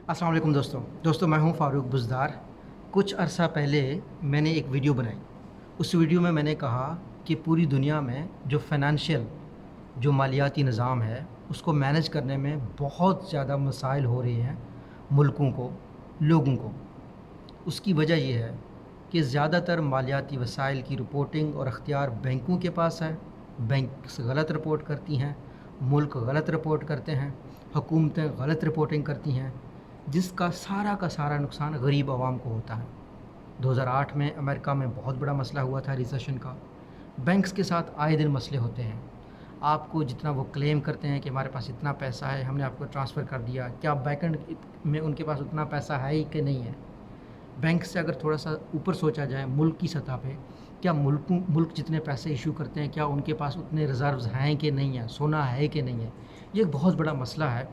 अस्सलाम वालेकुम दोस्तों मैं हूं फ़ारूक बुज़दार। कुछ अरसा पहले मैंने एक वीडियो बनाई। उस वीडियो में मैंने कहा कि पूरी दुनिया में जो मालियाती निज़ाम है उसको मैनेज करने में बहुत ज़्यादा मसाइल हो रहे हैं मुल्कों को, लोगों को। उसकी वजह ये है कि ज़्यादातर मालियाती वसाइल की रिपोर्टिंग और अख्तियार बैंकों के पास है। बैंक्स गलत रिपोर्ट करती हैं, मुल्क गलत रिपोर्ट करते हैं, हुकूमतें गलत रिपोर्टिंग करती हैं, जिसका सारा का सारा नुकसान गरीब आवाम को होता है। 2008 में अमेरिका में बहुत बड़ा मसला हुआ था रिसेशन का। बैंक्स के साथ आए दिन मसले होते हैं। आपको जितना वो क्लेम करते हैं कि हमारे पास इतना पैसा है, हमने आपको ट्रांसफ़र कर दिया, क्या बैकएंड में उनके पास उतना पैसा है ही कि नहीं है। बैंक से अगर थोड़ा सा ऊपर सोचा जाए मुल्क की सतह पे, क्या मुल्क जितने पैसे इशू करते हैं क्या उनके पास उतने रिज़र्व्स हैं कि नहीं है, सोना है कि नहीं है। ये एक बहुत बड़ा मसला है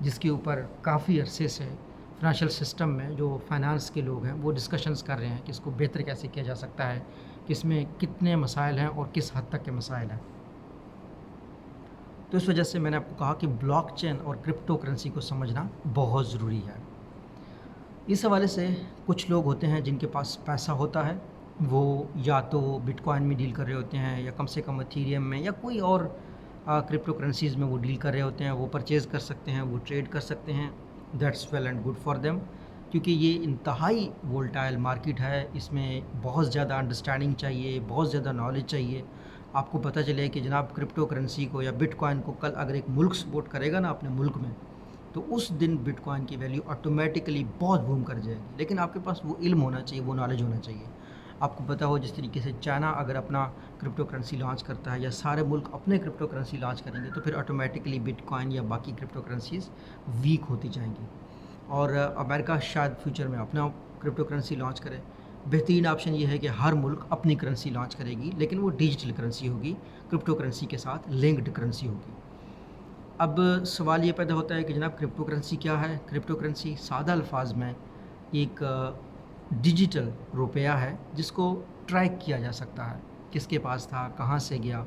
जिसके ऊपर काफ़ी अरसे से फ़ाइनेंशियल सिस्टम में जो फाइनेंस के लोग हैं वो डिस्कशंस कर रहे हैं कि इसको बेहतर कैसे किया जा सकता है, कि इसमें कितने मसाइल हैं और किस हद तक के मसाइल हैं। तो इस वजह से मैंने आपको कहा कि ब्लॉकचेन और क्रिप्टो करेंसी को समझना बहुत ज़रूरी है। इस हवाले से कुछ लोग होते हैं जिनके पास पैसा होता है, वो या तो बिटकॉइन में डील कर रहे होते हैं या कम से कम इथेरियम में या कोई और क्रिप्टो करेंसीज़ में वो डील कर रहे होते हैं, वो परचेज़ कर सकते हैं, वो ट्रेड कर सकते हैं। That's well and good for them, क्योंकि ये इंतहाई वोलेटाइल मार्केट है। इसमें बहुत ज़्यादा अंडरस्टैंडिंग चाहिए, बहुत ज़्यादा नॉलेज चाहिए। आपको पता चले कि जनाब क्रिप्टो करेंसी को या बिटकॉइन को कल अगर एक मुल्क सपोर्ट करेगा ना अपने मुल्क में, तो उस दिन बिटकॉइन की वैल्यू ऑटोमेटिकली बहुत बूम कर जाएगी। लेकिन आपके पास वो इल्म होना चाहिए, वो नॉलेज होना चाहिए। आपको पता हो जिस तरीके से चाइना अगर अपना क्रिप्टो करेंसी लॉन्च करता है या सारे मुल्क अपने क्रिप्टो करेंसी लॉन्च करेंगे, तो फिर ऑटोमेटिकली बिटकॉइन या बाकी क्रिप्टो करेंसीज वीक होती जाएंगी। और अमेरिका शायद फ्यूचर में अपना क्रिप्टो करेंसी लॉन्च करे। बेहतरीन ऑप्शन ये है कि हर मुल्क अपनी करेंसी लॉन्च करेगी, लेकिन वो डिजिटल करेंसी होगी, क्रिप्टो करेंसी के साथ लिंक्ड करेंसी होगी। अब सवाल ये पैदा होता है कि जनाब क्रिप्टो करेंसी क्या है। क्रिप्टो करेंसी सादा अल्फाज में एक डिजिटल रुपया है जिसको ट्रैक किया जा सकता है, किसके पास था, कहाँ से गया,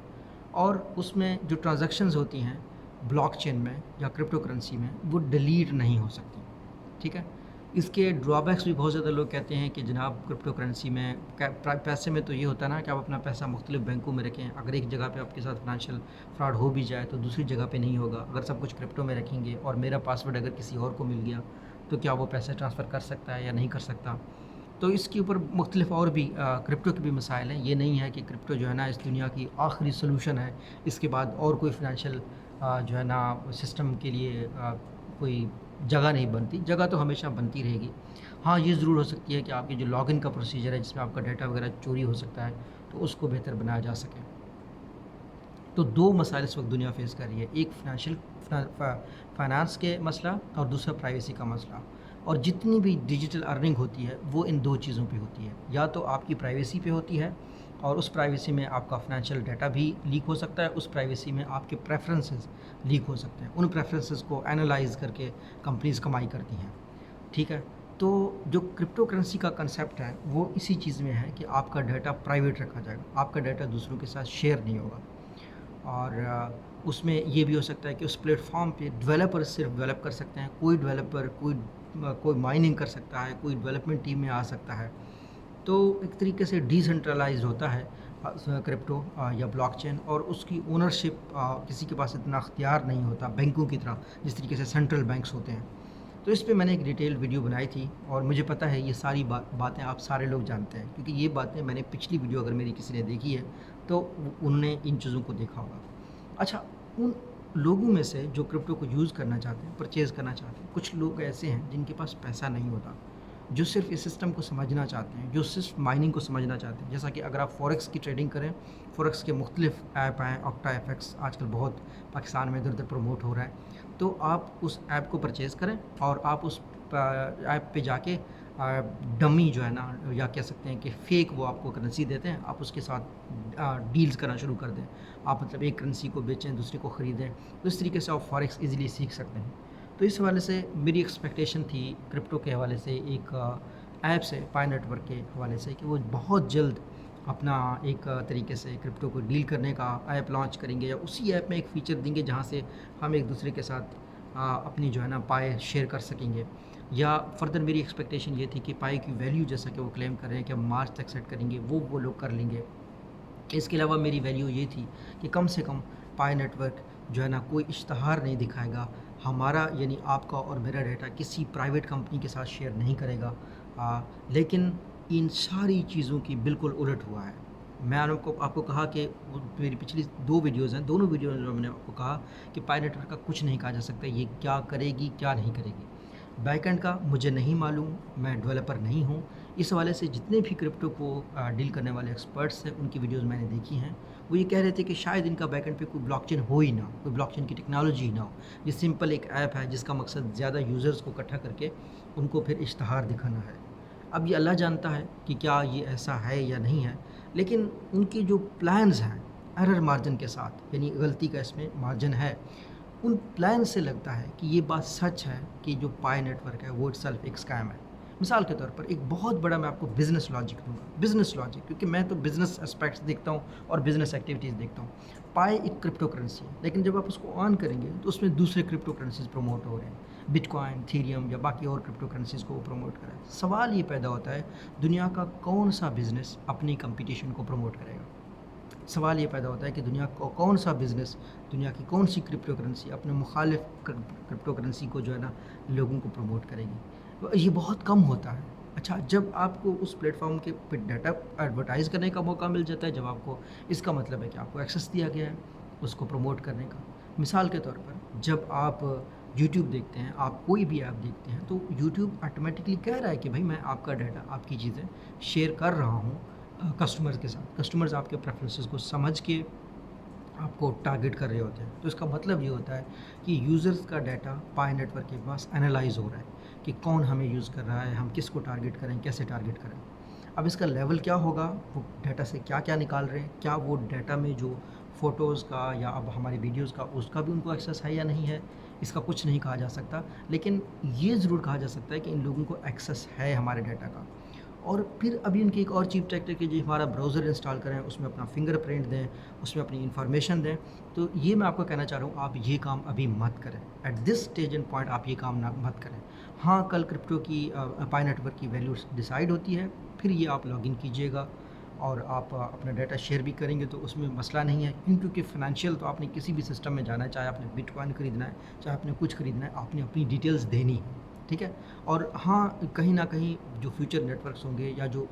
और उसमें जो ट्रांजैक्शंस होती हैं ब्लॉकचेन में या क्रिप्टो करेंसी में वो डिलीट नहीं हो सकती। ठीक है। इसके ड्रॉबैक्स भी बहुत ज़्यादा लोग कहते हैं कि जनाब क्रिप्टो करेंसी में पैसे में तो ये होता है ना कि आप अपना पैसा मुख्तलिफ बैंकों में रखें, अगर एक जगह पे आपके साथ फाइनेंशियल फ्रॉड हो भी जाए तो दूसरी जगह पे नहीं होगा। अगर सब कुछ क्रिप्टो में रखेंगे और मेरा पासवर्ड अगर किसी और को मिल गया तो क्या वो पैसे ट्रांसफ़र कर सकता है या नहीं कर सकता। तो इसके ऊपर मुख्तलिफ और भी क्रिप्टो के भी मसाइल हैं। ये नहीं है कि क्रिप्टो जो है ना इस दुनिया की आखिरी सलूशन है, इसके बाद और कोई फाइनेंशियल जो है ना सिस्टम के लिए कोई जगह नहीं बनती। जगह तो हमेशा बनती रहेगी। हाँ, ये ज़रूर हो सकती है कि आपकी जो लॉगिन का प्रोसीजर है जिसमें आपका डाटा वगैरह चोरी हो सकता है, तो उसको बेहतर बनाया जा सके। तो दो मसाइल इस वक्त दुनिया फेस कर रही है, एक फाइनेंस के मसला और दूसरा प्राइवेसी का मसला। और जितनी भी डिजिटल अर्निंग होती है वो इन दो चीज़ों पे होती है, या तो आपकी प्राइवेसी पे होती है और उस प्राइवेसी में आपका फाइनेंशियल डाटा भी लीक हो सकता है, उस प्राइवेसी में आपके प्रेफरेंसेस लीक हो सकते हैं। उन प्रेफरेंसेस को एनालाइज करके कंपनीज कमाई करती हैं। ठीक है। तो जो क्रिप्टो करेंसी का कंसेप्ट है वो इसी चीज़ में है कि आपका डाटा प्राइवेट रखा जाएगा, आपका डाटा दूसरों के साथ शेयर नहीं होगा। और उसमें ये भी हो सकता है कि उस प्लेटफॉर्म पे डेवलपर सिर्फ डेवलप कर सकते हैं, कोई डेवलपर कोई माइनिंग कर सकता है, कोई डेवलपमेंट टीम में आ सकता है। तो एक तरीके से डिसेंट्रलाइज्ड होता है क्रिप्टो या ब्लॉकचेन, और उसकी ओनरशिप किसी के पास इतना अख्तियार नहीं होता बैंकों की तरह जिस तरीके से सेंट्रल बैंक्स होते हैं। तो इस पे मैंने एक डिटेल वीडियो बनाई थी और मुझे पता है ये सारी बातें आप सारे लोग जानते हैं, क्योंकि ये बातें मैंने पिछली वीडियो अगर मेरी किसी ने देखी है तो उनने इन चीज़ों को देखा होगा। अच्छा, उन लोगों में से जो क्रिप्टो को यूज़ करना चाहते हैं, परचेज़ करना चाहते हैं, कुछ लोग ऐसे हैं जिनके पास पैसा नहीं होता, जो सिर्फ इस सिस्टम को समझना चाहते हैं, जो सिर्फ माइनिंग को समझना चाहते हैं। जैसा कि अगर आप फॉरेक्स की ट्रेडिंग करें, फॉरेक्स के मुख्तलिफ ऐप हैं, ऑक्टा एफएक्स आजकल बहुत पाकिस्तान में इधर उधर प्रमोट हो रहा है। तो आप उस ऐप को परचेज़ करें और आप उस ऐप पे जाके डमी जो है ना, या कह सकते हैं कि फ़ेक वो आपको करेंसी देते हैं, आप उसके साथ डील्स करना शुरू कर दें। आप मतलब एक करेंसी को बेचें, दूसरे को ख़रीदें। तो इस तरीके से आप फॉरेक्स ईज़िली सीख सकते हैं। तो इस हवाले से मेरी एक्सपेक्टेशन थी क्रिप्टो के हवाले से, एक ऐप से, पाई नेटवर्क के हवाले से, कि वो बहुत जल्द अपना एक तरीके से क्रिप्टो को डील करने का ऐप लॉन्च करेंगे, या उसी ऐप में एक फ़ीचर देंगे जहाँ से हम एक दूसरे के साथ اپنی جو ہے نا پائے شیئر کر سکیں گے. یا فردر میری ایکسپیکٹیشن یہ تھی کہ پائے کی ویلیو جیسا کہ وہ کلیم کر رہے ہیں کہ ہم مارچ تک سیٹ کریں گے وہ لوگ کر لیں گے. اس کے علاوہ میری ویلیو یہ تھی کہ کم سے کم پائے نیٹ ورک جو ہے نا کوئی اشتہار نہیں دکھائے گا, ہمارا یعنی آپ کا اور میرا ڈیٹا کسی پرائیویٹ کمپنی کے ساتھ شیئر نہیں کرے گا. لیکن ان ساری چیزوں کی بالکل الٹ ہوا ہے. میں آپ کو کہا کہ میری پچھلی 2 ویڈیوز ہیں, دونوں ویڈیوز میں نے آپ کو کہا کہ پائے نیٹ ورک کا کچھ نہیں کہا جا سکتا, یہ کیا کرے گی کیا نہیں کرے گی. بیک اینڈ کا مجھے نہیں معلوم, میں ڈیولپر نہیں ہوں. اس حوالے سے جتنے بھی کرپٹو کو ڈیل کرنے والے ایکسپرٹس ہیں ان کی ویڈیوز میں نے دیکھی ہیں, وہ یہ کہہ رہے تھے کہ شاید ان کا بیک اینڈ پہ کوئی بلاک چین ہو ہی نہ, کوئی بلاک چین کی ٹیکنالوجی ہی نہ ہو. یہ سمپل ایک ایپ ہے جس کا مقصد زیادہ یوزرز کو اکٹھا کر کے ان کو پھر اشتہار دکھانا ہے. اب یہ اللہ جانتا ہے کہ کیا یہ ایسا ہے یا نہیں ہے, لیکن ان کی جو پلانز ہیں ایرر مارجن کے ساتھ, یعنی غلطی کا اس میں مارجن ہے, ان پلان سے لگتا ہے کہ یہ بات سچ ہے کہ جو پائے نیٹ ورک ہے وہ اٹ سیلف ایک اسکیم ہے. مثال کے طور پر ایک بہت بڑا میں آپ کو بزنس لاجک دوں گا, بزنس لاجک, کیونکہ میں تو بزنس اسپیکٹس دیکھتا ہوں اور بزنس ایکٹیویٹیز دیکھتا ہوں. پائے ایک کرپٹو کرنسی ہے, لیکن جب آپ اس کو آن کریں گے تو اس میں دوسرے کرپٹو کرنسیز پروموٹ ہو رہے ہیں, بٹ کوائن, تھیریم یا باقی اور کرپٹو کرنسیز کو وہ پروموٹ کریں. سوال یہ پیدا ہوتا ہے دنیا کا کون سا بزنس اپنی کمپٹیشن کو پروموٹ کرے گا. سوال یہ پیدا ہوتا ہے کہ دنیا کو کون سا بزنس, دنیا کی کون سی کرپٹو کرنسی اپنے مخالف کرپٹو کرنسی کو جو ہے نا لوگوں کو پروموٹ کرے گی. یہ بہت کم ہوتا ہے. اچھا, جب آپ کو اس پلیٹ فارم کے پہ ڈیٹا ایڈورٹائز کرنے کا موقع مل جاتا ہے, جب آپ کو اس کا مطلب ہے کہ آپ کو ایکسیس دیا گیا ہے اس کو پروموٹ کرنے کا. مثال کے طور پر جب آپ یوٹیوب دیکھتے ہیں, آپ کوئی بھی ایپ دیکھتے ہیں, تو یوٹیوب آٹومیٹکلی کہہ رہا ہے کہ بھائی میں آپ کا ڈیٹا, آپ کی چیزیں شیئر کر رہا ہوں کسٹمرز کے ساتھ. کسٹمرز آپ کے پریفرنسز کو سمجھ کے آپ کو ٹارگٹ کر رہے ہوتے ہیں. تو اس کا مطلب یہ ہوتا ہے کہ یوزرز کا ڈیٹا پائے نیٹ ورک کے پاس انالائز ہو رہا ہے کہ کون ہمیں یوز کر رہا ہے, ہم کس کو ٹارگٹ کریں, کیسے ٹارگٹ کریں. اب اس کا لیول کیا ہوگا, وہ ڈیٹا سے کیا کیا نکال رہے ہیں, کیا وہ ڈیٹا میں جو فوٹوز کا یا اب ہماری ویڈیوز کا اس کا بھی ان کو ایکسیس ہے یا نہیں ہے, اس کا کچھ نہیں کہا جا سکتا. لیکن یہ ضرور کہا جا سکتا ہے کہ ان لوگوں کو ایکسیس ہے ہمارے ڈیٹا کا. اور پھر ابھی ان کی ایک اور چیپ ٹیکٹک ہے کہ ہمارا براؤزر انسٹال کریں, اس میں اپنا فنگر پرنٹ دیں, اس میں اپنی انفارمیشن دیں. تو یہ میں آپ کو کہنا چاہ رہا ہوں, آپ یہ کام ابھی مت کریں. At this stage and point آپ یہ کام مت کریں. ہاں, کل کرپٹو کی پائے نیٹ ورک کی ویلیو ڈیسائیڈ ہوتی ہے, پھر یہ آپ لاگ ان کیجیے گا اور آپ اپنا ڈیٹا شیئر بھی کریں گے تو اس میں مسئلہ نہیں ہے. کیونکہ فائنینشیل تو آپ نے کسی بھی سسٹم میں جانا ہے, چاہے آپ نے بٹ کوائن خریدنا ہے, چاہے آپ نے کچھ خریدنا ہے, آپ نے اپنی ڈیٹیلز دینی ہے, ٹھیک ہے. اور ہاں, کہیں نہ کہیں جو فیوچر نیٹ ورکس ہوں گے یا جو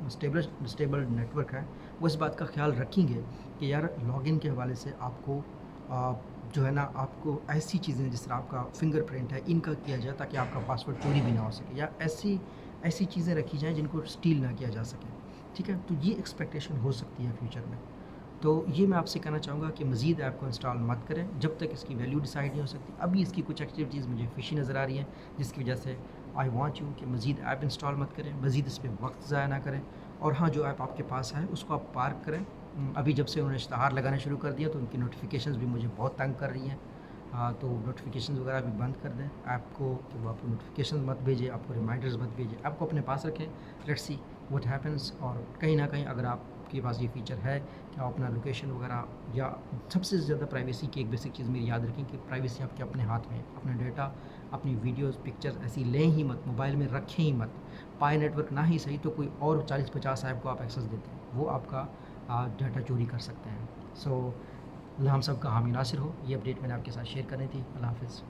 اسٹیبل نیٹ ورک ہے وہ اس بات کا خیال رکھیں گے کہ یار لاگ ان کے حوالے سے آپ کو جو ہے نا آپ کو ایسی چیزیں جس طرح آپ کا فنگر پرنٹ ہے ان کا کیا جائے تاکہ آپ کا پاسورڈ چوری بھی نہ ہو سکے, یا ایسی چیزیں رکھی جائیں جن کو اسٹیل نہ کیا جا سکے, ٹھیک ہے. تو یہ ایکسپیکٹیشن ہو سکتی ہے فیوچر میں. تو یہ میں آپ سے کہنا چاہوں گا کہ مزید ایپ کو انسٹال مت کریں جب تک اس کی ویلیو ڈیسائیڈ نہیں ہو سکتی. ابھی اس کی کچھ ایکٹیویٹیز مجھے فشی نظر آ رہی ہیں, جس کی وجہ سے آئی وانٹ یو کہ مزید ایپ انسٹال مت کریں, مزید اس پہ وقت ضائع نہ کریں. اور ہاں, جو ایپ آپ کے پاس ہے اس کو آپ پارک کریں. ابھی جب سے انہوں نے اشتہار لگانا شروع کر دیا تو ان کی نوٹیفیکیشنز بھی مجھے بہت تنگ کر رہی ہیں. تو نوٹیفیکیشنز وغیرہ بھی بند کر دیں ایپ کو, کہ وہ آپ کو نوٹیفیکیشن مت بھیجے, آپ کو ریمائنڈرز مت بھیجے. ایپ کو اپنے پاس رکھیں, لیٹس سی واٹ ہیپنس. اور کہیں نہ کہیں اگر آپ کے پاس یہ فیچر ہے کہ آپ اپنا لوکیشن وغیرہ, یا سب سے زیادہ پرائیویسی کی ایک بیسک چیز میری یاد رکھیں کہ پرائیویسی آپ کے اپنے ہاتھ میں ہے. اپنا ڈیٹا, اپنی ویڈیوز, پکچرز ایسی لیں ہی مت, موبائل میں رکھیں ہی مت. پائے نیٹ ورک نہ ہی صحیح تو کوئی اور 40-50 ایپ کو آپ ایکسیس دیتے ہیں, وہ آپ کا ڈیٹا چوری کر سکتے ہیں. سو اللہ ہم سب کا حامی ناصر ہو. یہ اپڈیٹ میں نے آپ کے ساتھ شیئر کرنی تھی. اللہ حافظ.